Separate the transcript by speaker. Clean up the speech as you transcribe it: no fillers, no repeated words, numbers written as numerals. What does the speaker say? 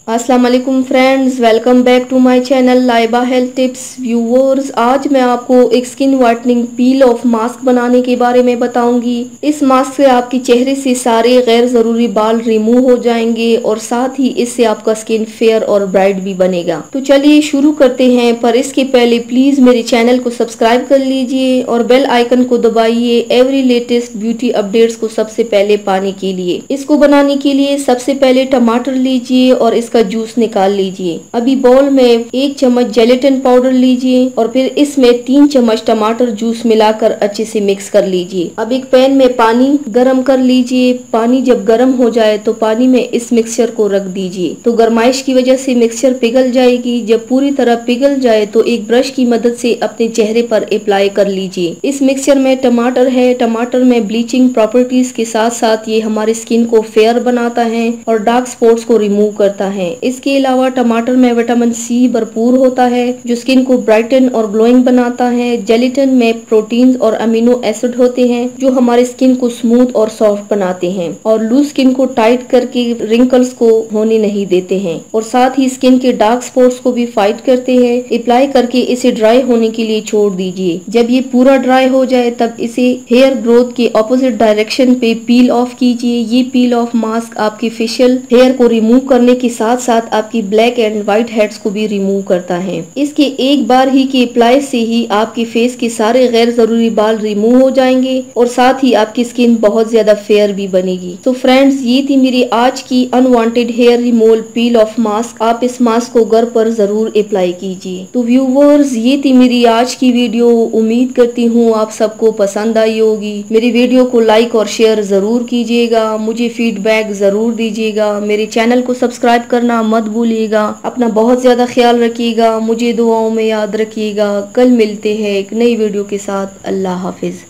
Speaker 1: अस्सलाम वालेकुम friends, welcome back to my channel Laiba health tips. Viewers, आज मैं आपको एक skin whitening peel off mask बनाने के बारे में बताऊंगी। इस मास्क से आपके चेहरे से सारे गैर जरूरी बाल रिमूव हो जाएंगे और साथ ही इससे आपका स्किन फेयर और ब्राइट भी बनेगा। तो चलिए शुरू करते हैं, पर इसके पहले प्लीज मेरे चैनल को सब्सक्राइब कर लीजिए और बेल आइकन को दबाइए एवरी लेटेस्ट ब्यूटी अपडेट्स को सबसे पहले पाने के लिए। इसको बनाने के लिए सबसे पहले टमाटर लीजिए और इसका जूस निकाल लीजिए। अभी बाउल में 1 चम्मच जेलेटिन पाउडर लीजिए और फिर इसमें 3 चम्मच टमाटर जूस मिलाकर अच्छे से मिक्स कर लीजिए। अब एक पैन में पानी गरम कर लीजिए। पानी जब गरम हो जाए तो पानी में इस मिक्सचर को रख दीजिए। तो गर्माइश की वजह से मिक्सचर पिघल जाएगी। जब पूरी तरह पिघल जाए तो एक ब्रश की मदद से अपने चेहरे पर अप्लाई कर लीजिए। इस मिक्सचर में टमाटर है। टमाटर में ब्लीचिंग प्रॉपर्टीज के साथ साथ ये हमारी स्किन को फेयर बनाता है और डार्क स्पॉट्स को रिमूव करता है। इसके अलावा टमाटर में विटामिन सी भरपूर होता है जो स्किन को ब्राइटन और ग्लोइंग बनाता है। जेलेटिन में प्रोटीन्स और अमीनो एसिड होते हैं जो हमारे स्किन को स्मूथ और सॉफ्ट बनाते हैं और लूज स्किन को टाइट करके रिंकल्स को होने नहीं देते हैं और साथ ही स्किन के डार्क स्पॉट्स को भी फाइट करते हैं। अप्लाई करके इसे ड्राई होने के लिए छोड़ दीजिए। जब ये पूरा ड्राई हो जाए तब इसे हेयर ग्रोथ के ऑपोजिट डायरेक्शन पे पील ऑफ कीजिए। ये पील ऑफ मास्क आपके फेशियल हेयर को रिमूव करने के साथ साथ आपकी ब्लैक एंड व्हाइट हेड्स को भी रिमूव करता है। इसके एक बार ही के अप्लाई से ही आपके फेस के सारे गैर जरूरी बाल रिमूव हो जाएंगे और साथ ही आपकी स्किन बहुत ज्यादा फेयर भी बनेगी। तो फ्रेंड्स, ये थी मेरी आज की unwanted hair removal peel off mask. आप इस मास्क को घर पर जरूर अप्लाई कीजिए। तो व्यूवर्स, ये थी मेरी आज की वीडियो। उम्मीद करती हूँ आप सबको पसंद आई होगी। मेरी वीडियो को लाइक और शेयर जरूर कीजिएगा। मुझे फीडबैक जरूर दीजिएगा। मेरे चैनल को सब्सक्राइब करना मत भूलिएगा। अपना बहुत ज्यादा ख्याल रखिएगा। मुझे दुआओं में याद रखिएगा। कल मिलते हैं एक नई वीडियो के साथ। अल्लाह हाफिज।